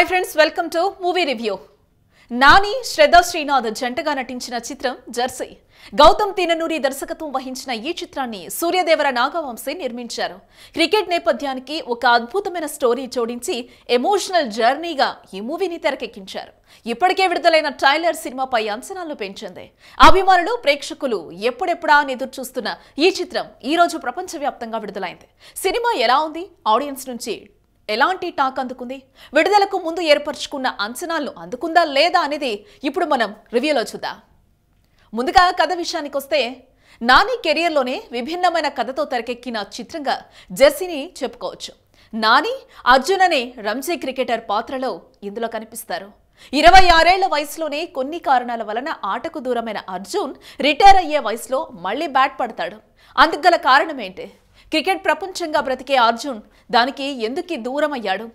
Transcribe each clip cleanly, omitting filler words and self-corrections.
Hi friends, welcome to movie review. Nani Shraddha Srinath జంటగా నటించిన చిత్రం జెర్సీ. గౌతమ్ తిననూరి దర్శకత్వం వహించిన ఈ చిత్రాన్ని సూర్యదేవర నాగవంశీ నిర్మించారు. క్రికెట్ నేపథ్యానికి ఒక అద్భుతమైన స్టోరీ జోడించి ఎమోషనల్ జర్నీగా ఈ మూవీని తెరకెక్కించారు. ఇప్పటికే విడుదలైన ట్రైలర్ సినిమాపై అంచనాలను పెంచింది. అభిమానులు, ప్రేక్షకులు ఎప్పుడెప్పుడా అని ఎదురు చూస్తున్న ఈ చిత్రం ఈ రోజు ప్రపంచవ్యాప్తంగా విడుదలైంది. సినిమా ఎలా ఉంది? ఆడియన్స్ నుంచి ఎలాంటి టాక్ అందుకుంది? విడుదలకు ముందు ఏర్పరచుకున్న అంచనాలను అందుకుందా లేదా అనేది ఇప్పుడు మనం రివ్యూలో చూద్దాం. ముందుగా కథ విషయానికి వస్తే, నాని కెరియర్లోనే విభిన్నమైన కథతో తెరకెక్కిన చిత్రంగా జెర్సీని చెప్పుకోవచ్చు. నాని అర్జున్ అనే రంజీ క్రికెటర్ పాత్రలో ఇందులో కనిపిస్తారు. 26 ఏళ్ల వయసులోనే కొన్ని కారణాల వలన ఆటకు దూరమైన అర్జున్ రిటైర్ అయ్యే వయసులో మళ్లీ బ్యాట్ పడతాడు. అందుకు గల కారణం ఏంటి? క్రికెట్ ప్రపంచంగా బ్రతికే అర్జున్ దానికి ఎందుకు దూరం అయ్యాడు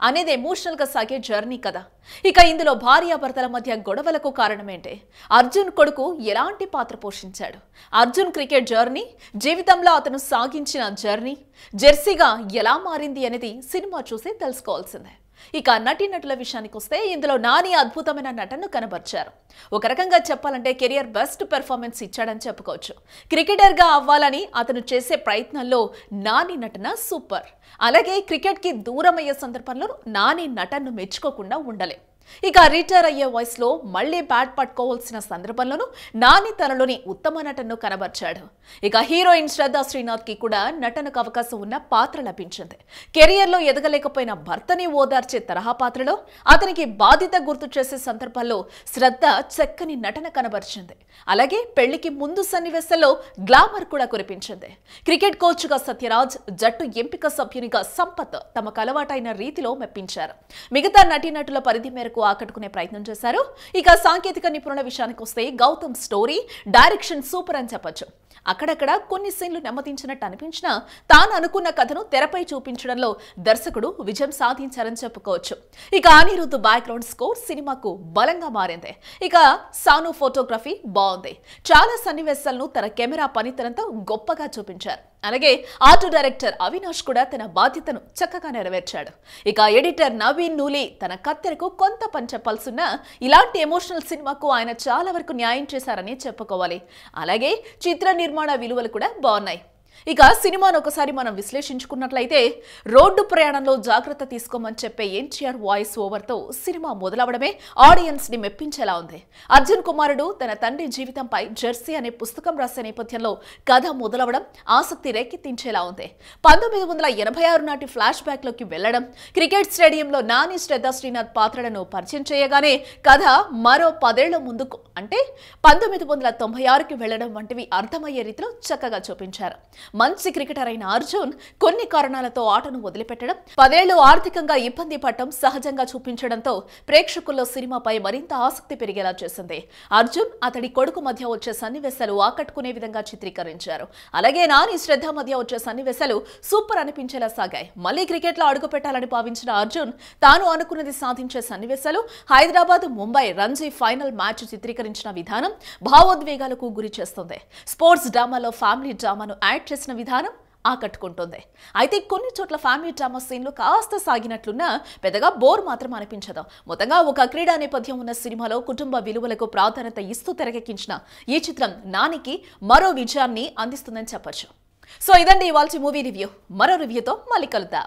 అనేది ఎమోషనల్ గా సాగే జర్నీ కదా. ఇక ఇందులో భార్యాభర్తల మధ్య గొడవలకు కారణమేంటి? అర్జున్ కొడుకు ఎలాంటి పాత్ర పోషించాడు? అర్జున్ క్రికెట్ జర్నీ, జీవితంలో అతను సాగించిన జర్నీ జెర్సీగా ఎలా మారింది అనేది సినిమా చూసి తెలుసుకోవాల్సిందే. ఇక నటీనటుల విషయానికి వస్తే, ఇందులో నాని అద్భుతమైన నటనను కనబర్చారు. ఒక రకంగా చెప్పాలంటే కెరియర్ బెస్ట్ పెర్ఫార్మెన్స్ ఇచ్చాడని చెప్పుకోవచ్చు. క్రికెటర్ గా అవ్వాలని అతను చేసే ప్రయత్నంలో నాని నటన సూపర్. అలాగే క్రికెట్ కి దూరం అయ్యే సందర్భంలో నాని నటనను మెచ్చుకోకుండా ఉండలే. ఇక రిటైర్ అయ్యే వయసులో మళ్లీ బ్యాట్ పట్టుకోవాల్సిన సందర్భంలోనూ నాని తనలోని ఉత్తమ నటనను కనబర్చాడు. ఇక హీరోయిన్ శ్రద్ధా శ్రీనాథ్ కి కూడా నటనకు అవకాశం ఉన్న పాత్ర లభించింది. కెరియర్ లో ఎదగలేకపోయిన భర్తని ఓదార్చే తరహా పాత్రలో అతనికి బాధ్యత గుర్తు చేసే సందర్భాల్లో శ్రద్ధ చక్కని నటన కనబర్చింది. అలాగే పెళ్లికి ముందు సన్నివేశాల్లో గ్లామర్ కూడా కురిపించింది. క్రికెట్ కోచ్ గా సత్యరాజ్, జట్టు ఎంపిక సభ్యునిగా సంపత్ తమకు అలవాటైన రీతిలో మెప్పించారు. మిగతా నటీనటుల పరిధి మేరకు ఆకట్టుకునే ప్రయత్నం చేశారు. ఇక సాంకేతిక నిపుణుల విషయానికి వస్తే, గౌతమ్ స్టోరీ, డైరెక్షన్ సూపర్ అని చెప్పొచ్చు. అక్కడక్కడ కొన్ని సీన్లు నెమ్మదించినట్టు అనిపించినా తాను అనుకున్న కథను తెరపై చూపించడంలో దర్శకుడు విజయం సాధించారని చెప్పుకోవచ్చు. ఇక అనిరుద్ధ్ బ్యాక్గ్రౌండ్ స్కోర్ సినిమాకు బలంగా మారింది. ఇక సాను ఫోటోగ్రఫీ బాగుంది. చాలా సన్నివేశాలను తన కెమెరా పనితనంతో గొప్పగా చూపించారు. అలాగే ఆర్ట్ డైరెక్టర్ అవినాష్ కూడా తన బాధ్యతను చక్కగా నెరవేర్చాడు. ఇక ఎడిటర్ నవీన్ నూలి తన కత్తెరకు కొంత పని చెప్పాల్సిన ఇలాంటి ఎమోషనల్ సినిమాకు ఆయన చాలా వరకు న్యాయం చేశారని చెప్పుకోవాలి. అలాగే చిత్ర నిర్మాణ విలువలు కూడా బాగున్నాయి. ఇక సినిమాను ఒకసారి మనం విశ్లేషించుకున్నట్లయితే, రోడ్డు ప్రయాణంలో జాగ్రత్త తీసుకోమని చెప్పే ఎన్టీఆర్ వాయిస్ ఓవర్తో సినిమా మొదలవడమే ఆడియన్స్ ని మెప్పించేలా ఉంది. అర్జున్ కుమారుడు తన తండ్రి జీవితంపై జెర్సీ అనే పుస్తకం రాసే నేపథ్యంలో కథ మొదలవడం ఆసక్తి రేకెత్తించేలా ఉంది. 1986 నాటి ఫ్లాష్ బ్యాక్ లోకి వెళ్లడం, క్రికెట్ స్టేడియంలో నాని, శ్రద్ధా శ్రీనాథ్ పాత్రలను పరిచయం చేయగానే కథ మరో 10 ఏళ్ల ముందుకు అంటే 1996కి వెళ్లడం వంటివి అర్థమయ్యే రీతిలో చక్కగా చూపించారు. మంచి క్రికెటర్ అయిన అర్జున్ కొన్ని కారణాలతో ఆటను వదిలిపెట్టడం, 10 ఏళ్లు ఆర్థికంగా ఇబ్బంది పడటం సహజంగా చూపించడంతో ప్రేక్షకుల్లో సినిమాపై మరింత ఆసక్తి పెరిగేలా చేసింది. అర్జున్, అతడి కొడుకు మధ్య వచ్చే సన్నివేశాలు ఆకట్టుకునే విధంగా చిత్రీకరించారు. అలాగే నాని, శ్రద్ధ మధ్య వచ్చే సన్నివేశాలు సూపర్ అనిపించేలా సాగాయి. మళ్లీ క్రికెట్ లో అడుగు పెట్టాలని భావించిన అర్జున్ తాను అనుకున్నది సాధించే సన్నివేశాలు, హైదరాబాద్ ముంబై రంజీ ఫైనల్ మ్యాచ్ చిత్రీకరించిన విధానం భావోద్వేగాలకు గురి చేస్తుంది. స్పోర్ట్స్ డ్రామాలో ఫ్యామిలీ డ్రామాను యాడ్ చేసిన విధానం ఆకట్టుకుంటుంది. అయితే కొన్ని చోట్ల ఫ్యామిలీ డ్రామా సీన్లు కాస్త సాగినట్లున్నా పెద్దగా బోర్ మాత్రం అనిపించదు. మొత్తంగా ఒక క్రీడా నేపథ్యం ఉన్న సినిమాలో కుటుంబ విలువలకు ప్రాధాన్యత ఇస్తూ తెరకెక్కించిన ఈ చిత్రం నానికి మరో విజయాన్ని అందిస్తుందని చెప్పొచ్చు. సో ఇదండి ఇవాల్టి మూవీ రివ్యూ. మరో రివ్యూతో మళ్ళీ కలుద్దాం.